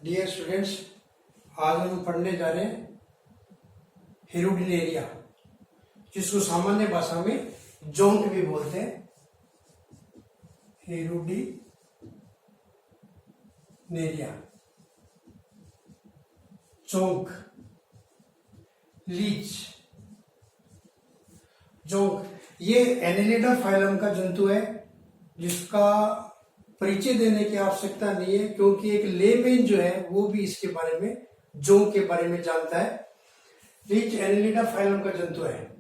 Dear students, आज हम पढ़ने जा रहे हैं हेरुडिनेरिया, जिसको सामान्य भाषा में जोंक भी बोलते हैं। हेरुडिनेरिया, जोंक, लीच, जोंक, ये एनेलिडा फाइलम का जंतु है जिसका परिचय देने की आवश्यकता नहीं है, क्योंकि एक लेमैन जो है वो भी इसके बारे में, जोंक के बारे में जानता है। लीच एनेलिडा फाइलम का जंतु है।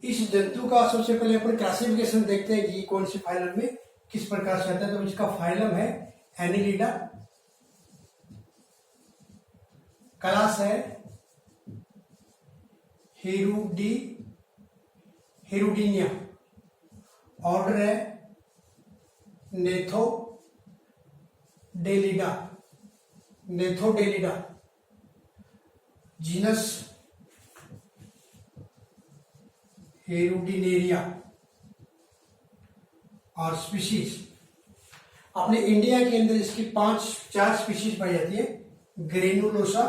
इस जंतु का सबसे पहले अपन क्लासिफिकेशन देखते हैं कि कौन सी फाइलम में किस प्रकार से आता है। तो इसका फाइलम है एनेलिडा, क्लास है हेरुडिनिया, ऑर्डर है नेथोडेलिडा, जीनस हेरुडिनेरिया और स्पीशीज। अपने इंडिया के अंदर इसकी 4 स्पीशीज पाई जाती है। ग्रेनुलोसा,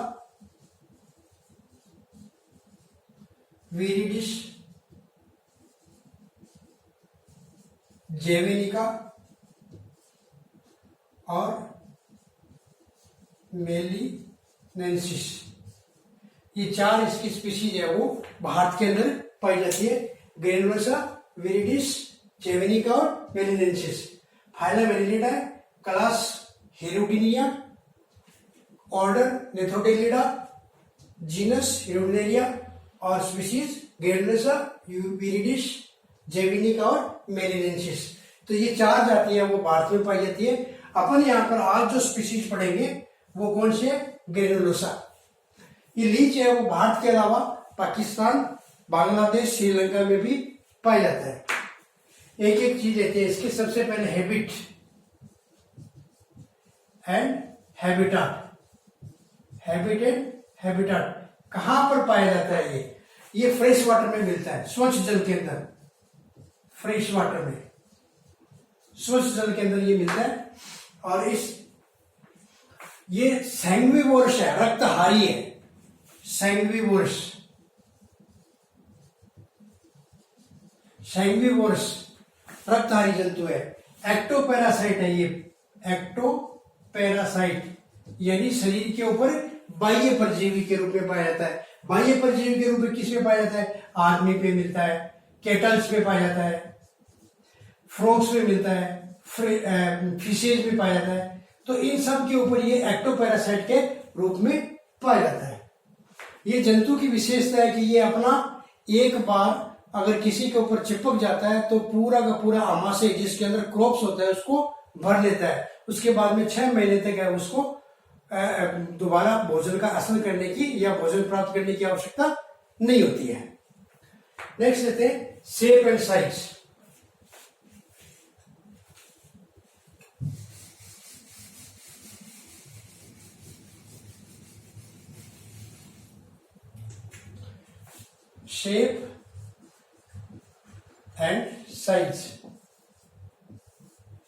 विरिडिस, जेवेनिका और मेलिनेंसिस। ये 4 इसकी स्पीशीज है वो भारत के अंदर पाई जाती है। ग्रेनुलोसा, विरिडिस, जेवेनिका और malinensis. Phylum Annelida, class Hirudinea, order Gnathobdellida, genus Hirudinaria और स्पीशीज ग्रेनुलोसा, विरिडिस, जेवेनिका और मेलिनेंसिस। तो ये 4 जाति है वो भारत में पाई जाती है। अपन यहाँ पर आज जो स्पीशीज पढ़ेंगे वो कौन से है? ग्रेनुलोसा। ये लीच है वो भारत के अलावा पाकिस्तान, बांग्लादेश, श्रीलंका में भी पाया जाता है। एक एक चीज लेते हैं इसके। सबसे पहले habit and habitat. Habit and habitat कहां पर पाया जाता है? ये फ्रेश वाटर में मिलता है, स्वच्छ जल के अंदर। फ्रेश वाटर में, स्वच्छ जल के अंदर ये मिलता है। और ये सैंग्विवोरस है, रक्तहारी है। सैंग्विवोरस रक्तहारी जंतु है। एक्टोपैरासाइट है ये। एक्टोपैरासाइट यानी शरीर के ऊपर बाह्य परजीवी के रूप में पाया जाता है। बाह्य परजीवी के रूप में किसमें पाया जाता है? आदमी पे मिलता है, केटल्स पे पाया जाता है, फ्रॉग्स में मिलता है, फिशेज में पाया जाता है। तो इन सब के ऊपर ये एक्टोपैरासाइट के रूप में पाया जाता है। ये जंतु की विशेषता है कि ये अपना एक बार अगर किसी के ऊपर चिपक जाता है तो पूरा का पूरा आमाशय जिसके अंदर क्रॉप्स होता है उसको भर लेता है। उसके बाद में 6 महीने तक है उसको दोबारा भोजन का असर करने की या भोजन प्राप्त करने की आवश्यकता नहीं होती है। नेक्स्ट लेते हैं shape and size. Shape and size.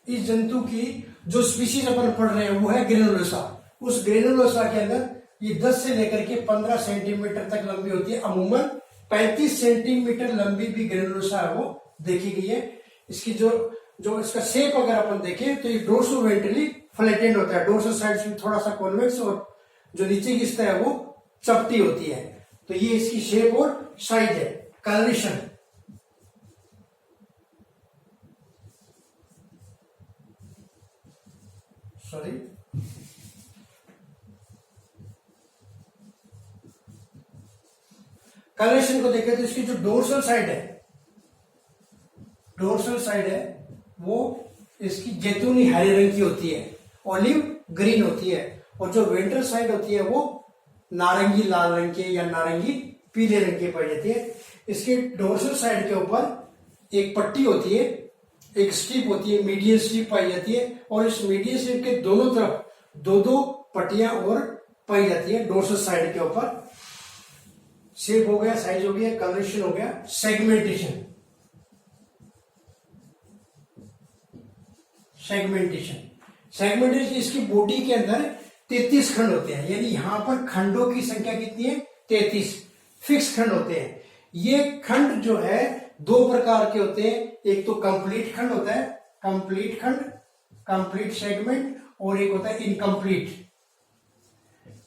इस जंतु की जो स्पीशीज अपन पढ़ रहे हैं वो है ग्रेनुलोसा। उस ग्रेनुलोसा के अंदर ये 10 से लेकर के 15 सेंटीमीटर तक लंबी होती है। अमूमन 35 सेंटीमीटर लंबी भी ग्रेनुलोसा है वो देखी गई है। इसकी जो इसका शेप अगर अपन देखें तो ये डोर्सो वेंट्रली फ्लैटेंड होता है। डोर्सो साइड में थोड़ा सा कॉन्वेक्स और जो नीचे की सतह है वो चपटी होती है। तो ये इसकी शेप और साइज है। कलरेशन, कलरेशन को देखें तो इसकी जो डोर्सल साइड है वो इसकी जैतूनी हरे रंग की होती है, ऑलिव ग्रीन होती है। और जो वेंट्रल साइड होती है वो नारंगी लाल रंग के या नारंगी पीले रंग की पाई जाती है। इसके डोर्सल साइड के ऊपर एक पट्टी होती है, एक स्ट्रिप होती है, मीडियन स्ट्रिप पाई जाती है। और इस मीडियन स्ट्रिप के दोनों तरफ 2-2 पट्टियां और पाई जाती है डोर्सल साइड के ऊपर। शेप हो गया, साइज हो गया, कलरेशन हो गया। सेगमेंटेशन सेगमेंटेशन इसकी बॉडी के अंदर 33 खंड होते हैं, यानी यहां पर खंडों की संख्या कितनी है? 33 फिक्स खंड होते हैं। ये खंड जो है दो प्रकार के होते हैं, एक तो कंप्लीट खंड होता है, कंप्लीट खंड, कंप्लीट सेगमेंट, और एक होता है इनकम्प्लीट।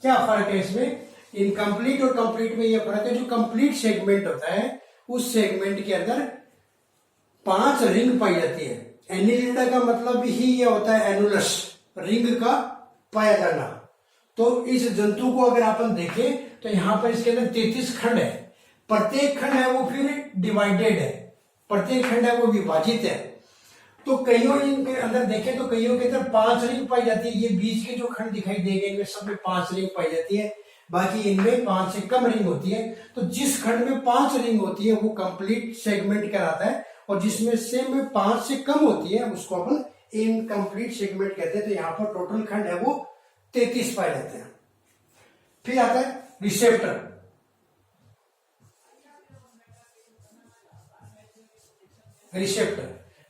क्या फर्क है इसमें? इनकम्प्लीट और कंप्लीट में यह फर्क है, जो कंप्लीट सेगमेंट होता है उस सेगमेंट के अंदर 5 रिंग पाई जाती है। एनिलिडा का मतलब ही यह होता है एनुलस, रिंग का पाया जाना। तो इस जंतु को अगर अपन देखें तो यहां पर इसके अंदर 33 खंड है। प्रत्येक खंड है वो फिर डिवाइडेड है, प्रत्येक खंड है वो विभाजित है। तो कईयों रिंग के अंदर देखें तो कईयों के अंदर 5 रिंग पाई जाती है। ये बीच के जो खंड दिखाई देंगे इनमें सब में 5 रिंग पाई जाती है, बाकी इनमें 5 से कम रिंग होती है। तो जिस खंड में 5 रिंग होती है वो कंप्लीट सेगमेंट कहलाता है, और जिसमें से में 5 से कम होती है उसको अपन इनकम्प्लीट सेगमेंट कहते हैं। तो यहाँ पर टोटल खंड है वो 33 पाए जाते हैं। फिर आता है रिसेप्टर। रिसेप्टर,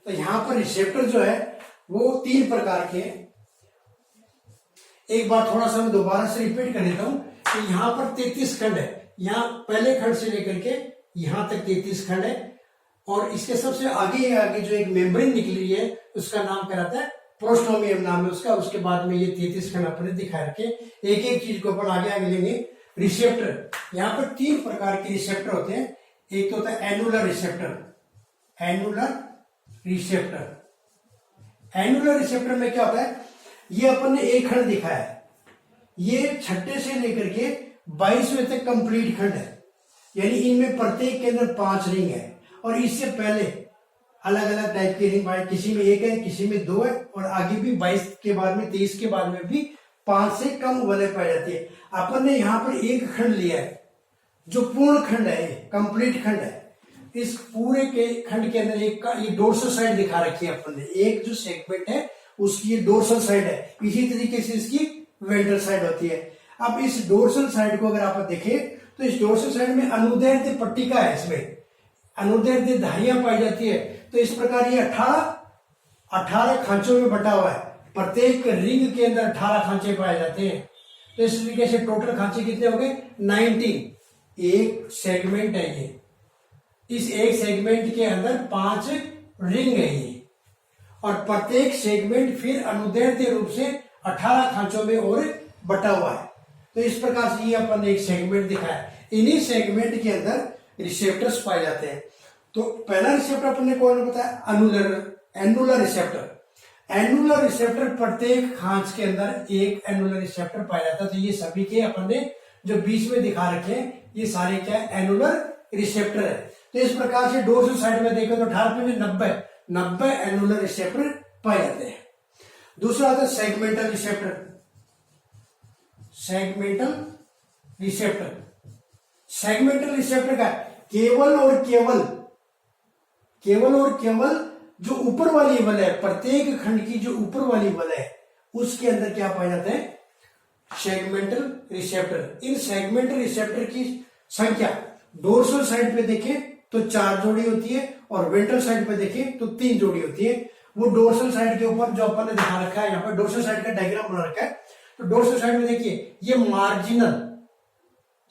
तो यहां पर रिसेप्टर जो है वो 3 प्रकार के हैं। एक बार थोड़ा सा मैं दोबारा से रिपीट कर देता हूं कि यहां पर 33 खंड है। यहां पहले खंड से लेकर के यहां तक 33 खंड है, और इसके सबसे आगे आगे जो एक मेम्ब्रेन निकली है उसका नाम कहलाता है प्रोस्टोमियम, नाम है उसका। उसके बाद में ये 33 खंड अपने दिखा रखे, एक एक चीज को अपन आगे आगे लेंगे। रिसेप्टर, यहाँ पर 3 प्रकार के रिसेप्टर होते हैं। एक तो होता है annular receptor, annular receptor. Annular receptor में क्या होता है, ये अपन ने एक खंड दिखाया है, ये छठे से लेकर के 22वें तक कंप्लीट खंड है, यानी इनमें प्रत्येक के अंदर 5 रिंग है। और इससे पहले अलग अलग टाइप की रिंग पाए, किसी में 1 है, किसी में 2 है, और आगे भी 22 के बाद में 23 के बाद में भी 5 से कम वाले पाई जाती है। अपन ने यहाँ पर एक खंड लिया है जो पूर्ण खंड है, कंप्लीट खंड है। इस पूरे के खंड के अंदर एक का ये डोर्सल साइड दिखा रखी है अपन ने, एक जो सेगमेंट है उसकी ये डोर्सल साइड है, इसी तरीके से इसकी वेंट्रल साइड होती है। अब इस डोर्सल साइड को अगर आप देखें तो इस डोर्सल साइड में अनुदैर्ध्य पट्टिका है, इसमें अनुदैर्ध्य धारियां पाई जाती है। तो इस प्रकार ये 18 खांचों में बटा हुआ है, प्रत्येक रिंग के अंदर 18 खांचे पाए जाते हैं। तो इस तरीके से टोटल खांचे कितने हो गए? 19। एक सेगमेंट है ये, इस एक सेगमेंट के अंदर 5 रिंग है ये, और प्रत्येक सेगमेंट फिर अनुदैर्ध्य रूप से 18 खांचों में और बटा हुआ है। तो इस प्रकार से ये अपन ने एक सेगमेंट दिखाया। इन्हीं सेगमेंट के अंदर रिसेप्टर्स पाए जाते हैं। तो पहला रिसेप्टर अपन ने कौन बताया? Annular receptor. एनुलर रिसेप्टर प्रत्येक खांच के अंदर एक एनुलर रिसेप्टर पाया जाता है। तो ये सभी के अपन ने जो बीच में दिखा रखे हैं ये सारे क्या है? एनुलर रिसेप्टर है। तो इस प्रकार से डोर्सल साइड में देखो तो 18 में 90 एनुलर रिसेप्टर पाए जाते हैं। दूसरा आता है segmental receptor. Segmental receptor, segmental receptor का केवल और केवल जो ऊपर वाली वलय है, प्रत्येक खंड की जो ऊपर वाली वलय है उसके अंदर क्या पाया जाता है? Segmental receptor. इन सेगमेंटल रिसेप्टर की संख्या डोर्सल साइड पे देखें तो 4 जोड़ी होती है, और वेंट्रल साइड पे देखें तो 3 जोड़ी होती है। वो डोर्सल साइड के ऊपर जो अपन ने दिखा रखा है, यहाँ पर डोर्सल साइड का डायग्राम बना रखा है। तो डोर्सल साइड में देखिए ये मार्जिनल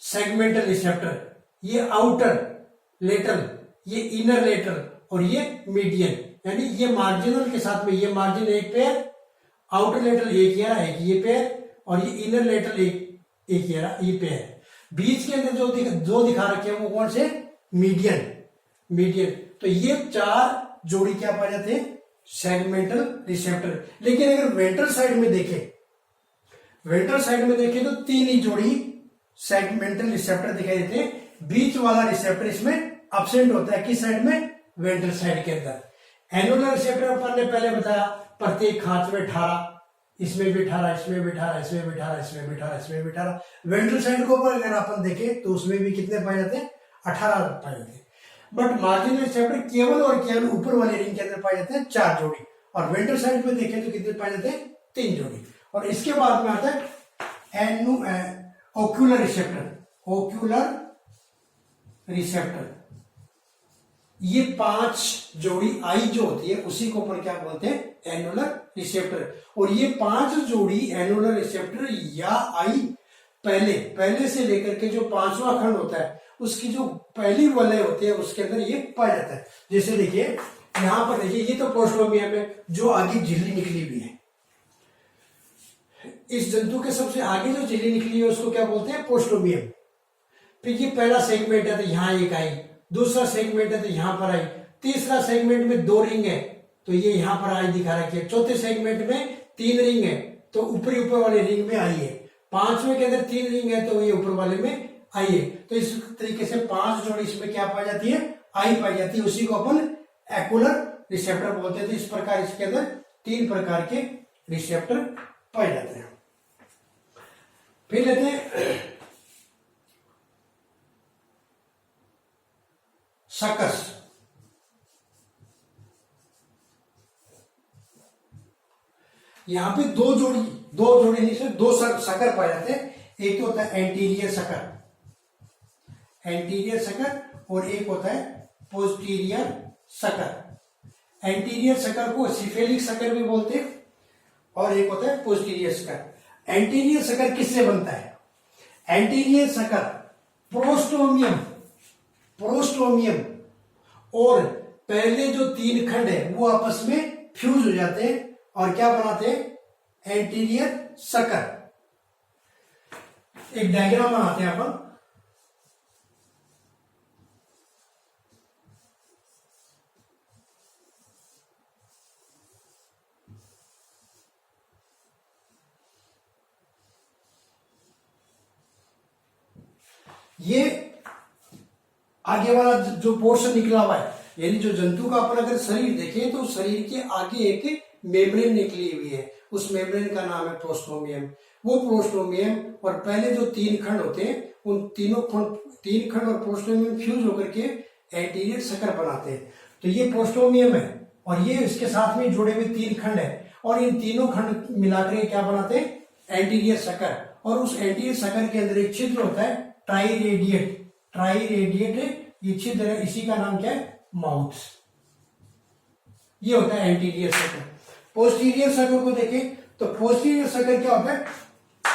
सेगमेंटल रिसेप्टर, ये आउटर लेटरल, ये इनर लेटरल, और ये मीडियन। यानी ये मार्जिनल के साथ में ये मार्जिन एक पेयर, आउटर लेटरल एक ये पेयर, और ये इनर लेटरल एक ये पेयर। बीच के अंदर जो दिखा रखे हैं वो कौन से? मीडियन। तो ये 4 जोड़ी क्या पाए जाते हैं? Segmental receptor. लेकिन अगर वेंट्रल साइड में देखें तो 3 ही जोड़ी सेगमेंटल रिसेप्टर दिखाई देते हैं। बीच वाला रिसेप्टर इसमें एब्सेंट होता है। किस साइड में? वेंट्रल साइड के अंदर। एनुलर रिसेप्टर अपन ने पहले बताया प्रत्येक खांच में 18, इसमें भी 18, इसमें भी 18, इसमें भी 18, इसमें भी 18, इसमें भी 18। वेंट्रल साइड को अगर अपन देखें तो उसमें भी कितने पाए जाते हैं? 18 पाए जाते हैं। बट मार्जिनल रिसेप्टर केवल और केवल ऊपर वाले रिंग के अंदर पाए जाते हैं 4 जोड़ी, और वेंट्रल साइड पे देखें तो कितने पाए जाते हैं? 3 जोड़ी। और इसके बाद में आता है ओक्यूलर रिसेप्टर। ये 5 जोड़ी आई जो होती है उसी को अपन क्या बोलते हैं, एनुलर रिसेप्टर। और ये 5 जोड़ी एनुलर रिसेप्टर या आई पहले से लेकर के जो 5वां खंड होता है उसकी जो पहली वलय होती है उसके अंदर ये पाया जाता है। जैसे देखिए यहां पर देखिए, ये तो पोस्टोमियम है जो आगे झिल्ली निकली हुई है। इस जंतु के सबसे आगे जो झिल्ली निकली है उसको क्या बोलते हैं, पोस्टोमियम। फिर ये पहला सेगमेंट है तो यहां एक आई, दूसरा सेगमेंट है तो यहां पर आई, तीसरा सेगमेंट में 2 रिंग है तो ये यहां पर आई दिखा रखी है, चौथे सेगमेंट में 3 रिंग है तो ऊपरी ऊपर वाले रिंग में आई है, 5वें के अंदर 3 रिंग है तो ये ऊपर वाले में आई है। तो इस तरीके से 5 जोड़ी इसमें क्या पाई जाती है, आई पाई जाती है। उसी को अपन एक्युलर रिसेप्टर बोलते हैं। तो इस प्रकार इसके अंदर 3 प्रकार के रिसेप्टर पाए जाते हैं। फिर लेते हैं सकस। यहां पे दो जोड़ी नहीं से 2 सकर पाए जाते हैं। एक तो होता है एंटीरियर सकर और एक होता है पोस्टीरियर सकर। एंटीरियर सकर को सिफेलिक सकर भी बोलते हैं और एक होता है पोस्टीरियर सकर। एंटीरियर सकर किससे बनता है, एंटीरियर सकर प्रोस्टोमियम और पहले जो 3 खंड है वो आपस में फ्यूज हो जाते हैं और क्या बनाते हैं, एंटीरियर सकर। एक डायग्राम बनाते हैं अपन। ये आगे वाला जो पोर्शन निकला हुआ है, यानी जो जंतु का अपन अगर शरीर देखें तो शरीर के आगे एक मेम्ब्रेन निकली हुई है, उस मेम्ब्रेन का नाम है प्रोस्टोमियम। वो प्रोस्टोमियम और पहले जो 3 खंड होते हैं उन 3 खंड और प्रोस्टोमियम फ्यूज होकर के एंटीरियर सकर बनाते हैं। तो ये प्रोस्टोमियम है और ये इसके साथ में जुड़े हुए 3 खंड है और इन तीनों खंड मिलाकर क्या बनाते हैं, एंटीरियर सकर। और उस एंटीरियर सकर के अंदर एक छिद्र होता है ट्राइरेडिएट ये छिद्र है, इसी का नाम क्या है, माउथ। ये होता है एंटीरियर सकर। पोस्टीरियर सकर को देखें तो पोस्टीरियर सकर क्या होता है,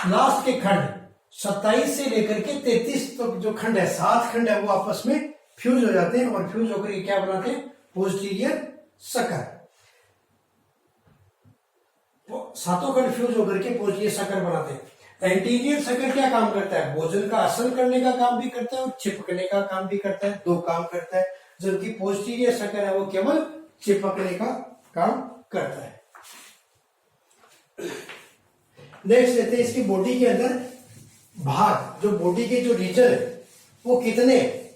लास्ट के खंड 27 से लेकर के 33 तक जो खंड है, 7 खंड है, वो आपस में फ्यूज हो जाते हैं और फ्यूज होकर क्या बनाते हैं, पोस्टीरियर सकर। 7 खंड फ्यूज होकर के पोस्टीरियर सकर बनाते हैं। एंटीरियर सकर क्या काम करता है, भोजन का आसन करने का काम भी करता है और चिपकने का काम भी करता है, 2 काम करता है। जबकि पोस्टीरियर सकर है वो केवल चिपकने का काम करता है। नेक्स्ट लेते हैं इसकी बॉडी के अंदर भाग, जो बॉडी के जो रीजन है वो कितने हैं।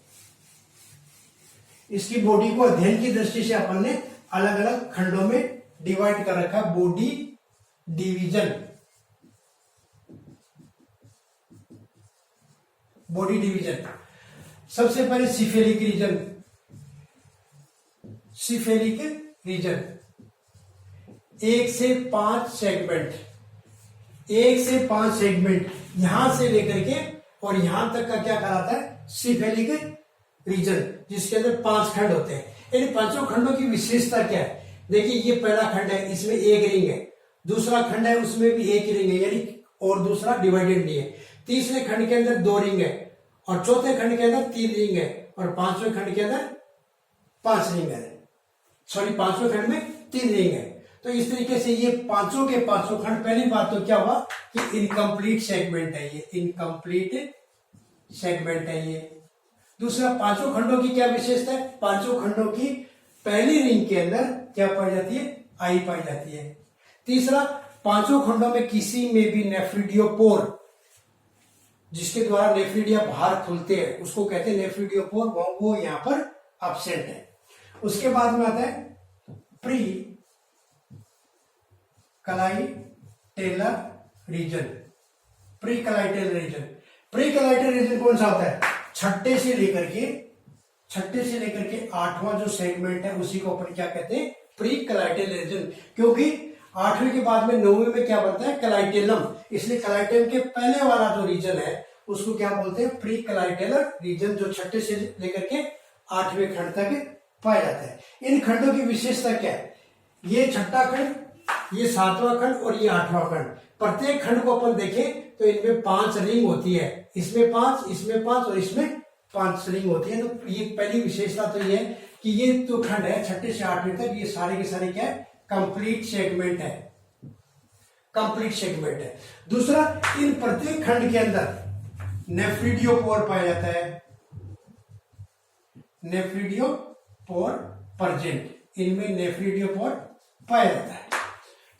इसकी बॉडी को अध्ययन की दृष्टि से अपन ने अलग अलग खंडों में डिवाइड कर रखा, बॉडी डिवीजन। सबसे पहले सिफेलिक रीजन 1 से 5 सेगमेंट यहां से लेकर के और यहां तक का क्या कहलाता है, सिफेलिक रीजन, जिसके अंदर 5 खंड होते हैं। इन 5 खंडों की विशेषता क्या है, देखिए ये पहला खंड है, इसमें 1 रिंग है, दूसरा खंड है उसमें भी 1 रिंग है, यानी और दूसरा डिवाइडेड नहीं है। तीसरे खंड के अंदर 2 रिंग है और चौथे खंड के अंदर 3 रिंग है और 5वें खंड के अंदर 5 रिंग है। सॉरी, 5वें खंड में 3 रिंग है। तो इस तरीके से ये 5 के 5 खंड, पहली बात तो क्या हुआ कि इनकम्प्लीट सेगमेंट है, ये इनकम्प्लीट सेगमेंट है ये। दूसरा, 5 खंडों की क्या विशेषता है, 5 खंडों की पहली रिंग के अंदर क्या पाई जाती है, आई पाई जाती है। तीसरा, 5 खंडों में किसी में भी नेफ्रिडियोपोर, जिसके द्वारा नेफ्रिडिया बाहर खुलते हैं, उसको कहते हैं नेफ्रिडियोपोर, वो यहां पर एब्सेंट है। उसके बाद में आता है प्री कलाइटेलर रीजन। प्री कलाइटेलर रीजन कौन सा होता है, छठे से लेकर के 8वां जो सेगमेंट है उसी को अपन क्या कहते हैं, प्री कलाइटेलर रीजन। क्योंकि 8वें के बाद में 9वें में क्या बनता है, कलाइटेलम, इसलिए कलाइटेलम के पहले वाला जो रीजन है उसको क्या बोलते हैं, प्री कलाइटेलर रीजन, जो छठे से लेकर के 8वें खंड तक पाया जाता है। इन खंडों की विशेषता क्या है? ये छठा खंड, ये सातवां खंड और ये आठवां खंड। प्रत्येक खंड को अपन देखें तो इनमें 5 रिंग होती है, इसमें 5, इसमें 5 और इसमें 5 रिंग होती है। तो ये पहली विशेषता तो ये है कि ये जो खंड है छठे से आठवें तक, ये सारे के सारे क्या है? कंप्लीट सेगमेंट है, कंप्लीट सेगमेंट है। दूसरा, इन प्रत्येक खंड के अंदर नेफ्रिडियोपोर पाया जाता है, नेफ्रिडियोपोर प्रेजेंट, इनमें नेफ्रिडियोपोर पाया जाता है।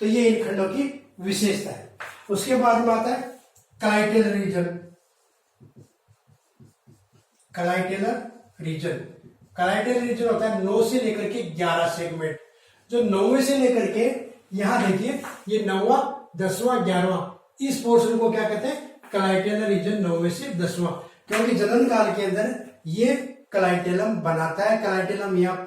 तो ये इन खंडों की विशेषता है। उसके बाद में आता है कलाइटेलर रीजन। कलाइटेलर रीजन, कलाइटेलर रीजन होता है 9 से लेकर के 11 सेगमेंट। जो 9वें से लेकर के यहां देखिए, ये 9वां, 10वां, 11वां, इस पोर्शन को क्या कहते हैं? कलाइटेलर रीजन 9वें से 10वां। क्योंकि जनन काल के अंदर ये कलाइटेलम बनाता है। कलाइटेलम यहाँ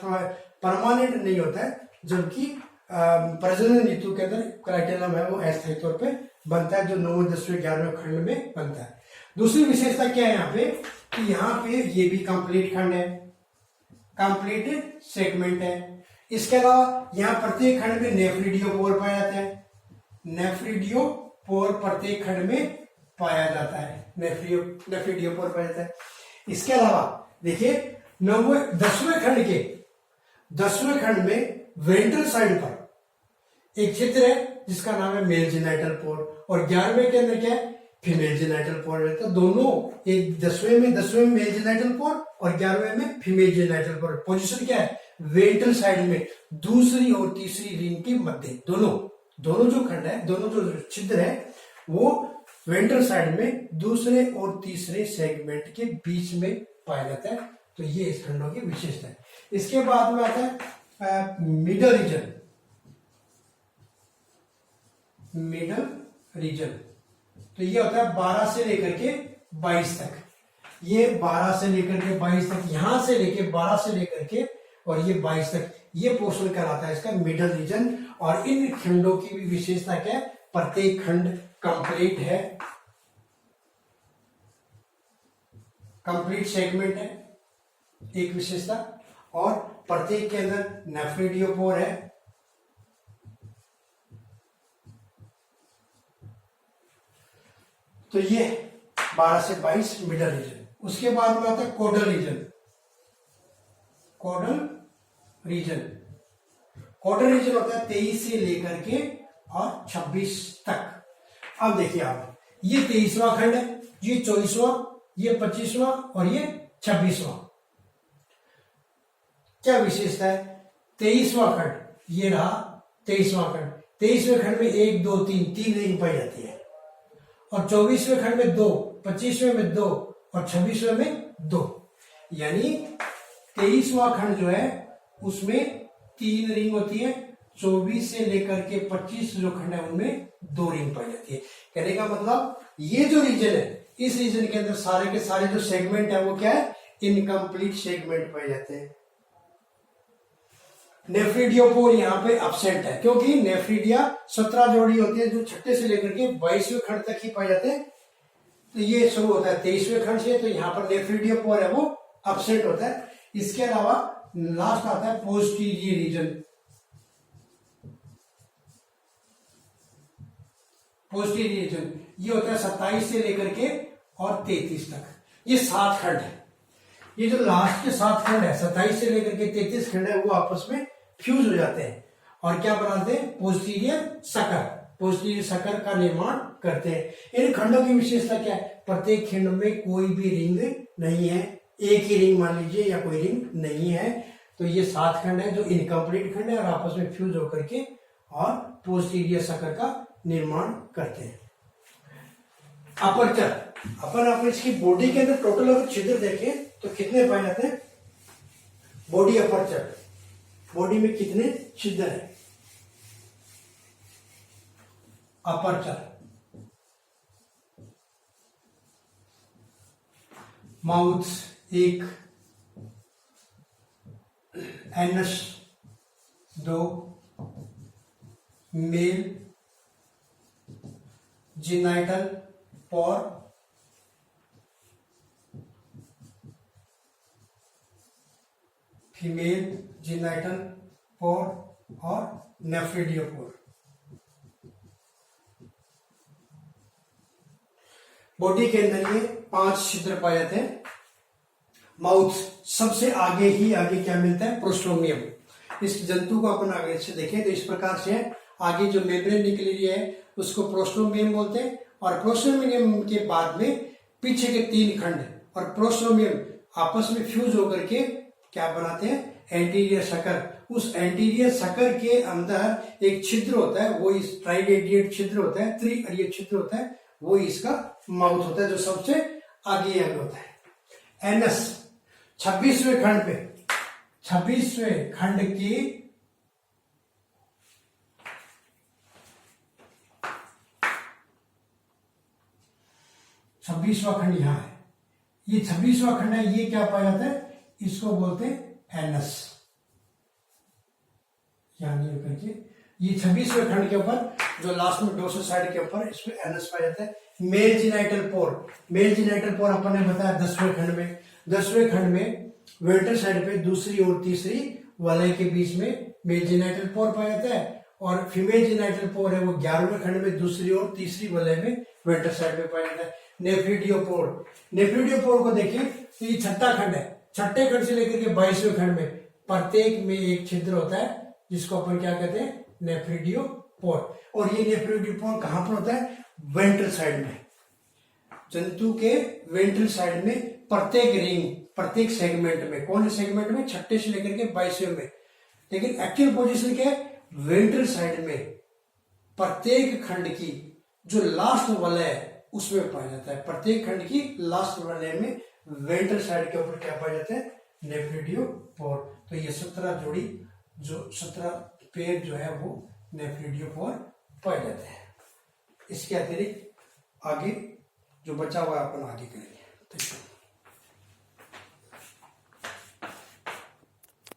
परमानेंट नहीं होता है, जबकि प्रजनन ऋतु के अंदर कलाइटेलम है वो अस्थायी तौर पे बनता है, जो 9वें, 10वें, 11वें खंड में बनता है। दूसरी विशेषता क्या है यहाँ पे कि यहाँ पे ये भी कंप्लीट खंड है, कंप्लीट सेगमेंट है। इसके अलावा यहाँ प्रत्येक खंड में नेफ्रिडियोपोर पाया जाता है, नेफ्रिडियोपोर प्रत्येक खंड में पाया जाता है, नेफ्रिडियोपोर पाया जाता है। इसके अलावा देखिए 10वें खंड के 10वें खंड में वेंट्रल साइड पर एक क्षेत्र है जिसका नाम है मेल जेनाइटल पोर, और 11वें के अंदर क्या है? फीमेल जेनाइटल पोर है। तो दोनों, एक 10वें में मेल जेनाइटल पोर और 11वें में फीमेल जेनाइटल पोर। पोजीशन क्या है? वेंट्रल साइड में, दूसरी और तीसरी रिंग के मध्य। दोनों जो खंड है, दोनों जो छिद्र है, वो वेंट्रल साइड में दूसरे और तीसरे सेगमेंट के बीच में पाया जाता है। तो ये इस खंडों की विशेषता है। इसके बाद में आता है मिडल रीजन। मिडल रीजन तो ये होता है 12 से लेकर के 22 तक। ये 12 से लेकर के 22 तक, यहां से लेकर 12 से लेकर के और ये 22 तक, ये पोर्शन कहलाता है इसका मिडल रीजन। और इन खंडों की भी विशेषता क्या है? प्रत्येक खंड कंप्लीट है, कंप्लीट सेगमेंट है, एक विशेषता, और प्रत्येक के अंदर नेफ्रिडियोपोर है। तो ये 12 से 22 मिडल रीजन। उसके बाद में आता है कोडल रीजन। कोडल रीजन, कोडल रीजन होता है 23 से लेकर के और 26 तक। अब देखिए आप, ये 23वां खंड है, ये 24वां, ये 25वां और ये 26वां। क्या विशेषता है? 23वां खंड, ये रहा 23वां खंड। 23वें खंड में 1, 2, 3 रिंग पाई जाती है, और 24वें खंड में 2, 25वें में 2 और 26वें में 2। यानी 23वां खंड जो है उसमें 3 रिंग होती है। 24 से लेकर के 25 जो खंड है उनमें 2 रिंग पाई जाती है। कहने का मतलब ये जो रीजन है, इस रीजन के अंदर सारे के सारे जो सेगमेंट है वो क्या है? इनकम्प्लीट सेगमेंट पाए जाते हैं। नेफ्रिडियोपोर यहाँ पे एब्सेंट है, क्योंकि नेफ्रिडिया 17 जोड़ी होती है जो छठे से लेकर के 22वें खंड तक ही पाए जाते हैं। तो ये शुरू होता है 23वें खंड से, तो यहाँ पर नेफ्रिडियोपोर है वो एब्सेंट होता है। इसके अलावा लास्ट आता है पोस्टीरियर रीजन। पोस्टीरियर रीजन ये होता है 27 से लेकर के और 33 तक। ये 7 खंड है। ये जो लास्ट के 7 खंड है, 27 से लेकर के 33 खंड है, वो आपस में फ्यूज हो जाते हैं और क्या बनाते हैं? पोस्टीरियर सकर, पोस्टीरियर सकर का निर्माण करते हैं। इन खंडों की विशेषता क्या है? प्रत्येक खंड में कोई भी रिंग नहीं है, एक ही रिंग मान लीजिए या कोई रिंग नहीं है। तो ये 7 खंड है जो इनकम्प्लीट खंड है और आपस में फ्यूज होकर के और पोस्टीरियर सकर का निर्माण करते हैं। अपर्चर, अपन इसकी बॉडी के अंदर टोटल अगर छिद्र देखें तो कितने पाए जाते हैं? बॉडी अपर्चर, बॉडी में कितने छिद्र है? Aperture, mouth 1, anus 2, male genital pore, female genital pore और नेफ्रिडियोपोर। बॉडी के अंदर ये 5 छिद्र पाए जाते हैं। माउथ सबसे आगे ही आगे क्या मिलता है? प्रोस्टोमियम। इस जंतु को अपन आगे से देखें तो इस प्रकार से आगे जो मेम्ब्रेन निकली हुई है उसको प्रोस्टोमियम बोलते हैं, और प्रोस्टोमियम के बाद में पीछे के 3 खंड और प्रोस्टोमियम आपस में फ्यूज होकर के क्या बनाते हैं? Anterior sucker. उस एंटीरियर सकर के अंदर एक छिद्र होता है, वो इस ट्राइडेडिएट छिद्र होता है, त्रिअरिय छिद्र होता है, वो इसका माउथ होता है जो सबसे आगे होता है। एनस 26वें खंड पे, 26वें खंड की 26वां खंड यहां है। ये 26वां खंड है, ये क्या पाया जाता है? इसको बोलते हैं एनस। यानी करके ये 26वें खंड के ऊपर जो लास्ट में डोर्सल साइड के ऊपर इसमें एनस पाया जाता है। मेल जीनाइटल पोर, मेल जीनाइटल पोर अपन ने बताया 10वें खंड में। 10वें खंड में वेंट्रल साइड पे दूसरी और तीसरी वलय के बीच में मेल जीनाइटल पोर पाया जाता है, और फीमेल जीनाइटल पोर है वो 11वें खंड में दूसरी और तीसरी वलय में वेंट्रल साइड पे पाया जाता है। नेफ्रिडियोपोर, नेफ्रिडियोपोर को देखिए तो ये 6ठा खंड है। 6ठे खंड से लेकर के 22वें खंड में प्रत्येक में एक छिद्र होता है जिसको अपन क्या कहते हैं? नेफ्रिडियोपोर। और ये नेफ्रिडियोपोर कहां पर होता है? वेंट्रल साइड में। जंतु के वेंट्रल साइड में प्रत्येक रिंग, प्रत्येक सेगमेंट में। कौन से सेगमेंट में? 6ठे से लेकर के 22वें में। लेकिन एक्चुअल पोजीशन क्या है? वेंट्रल साइड में प्रत्येक खंड की जो लास्ट वलय है उसमें पाया जाता है। प्रत्येक खंड की लास्ट वलय में वेंट्रल साइड के ऊपर क्या पाया जाता है? नेफ्रिडियोपोर। तो ये 17 जोड़ी, जो 17 पेयर जो है वो नेफ्रिडियोपोर पाए जाते हैं। इसके अतिरिक्त आगे जो बचा हुआ है अपन आगे करेंगे।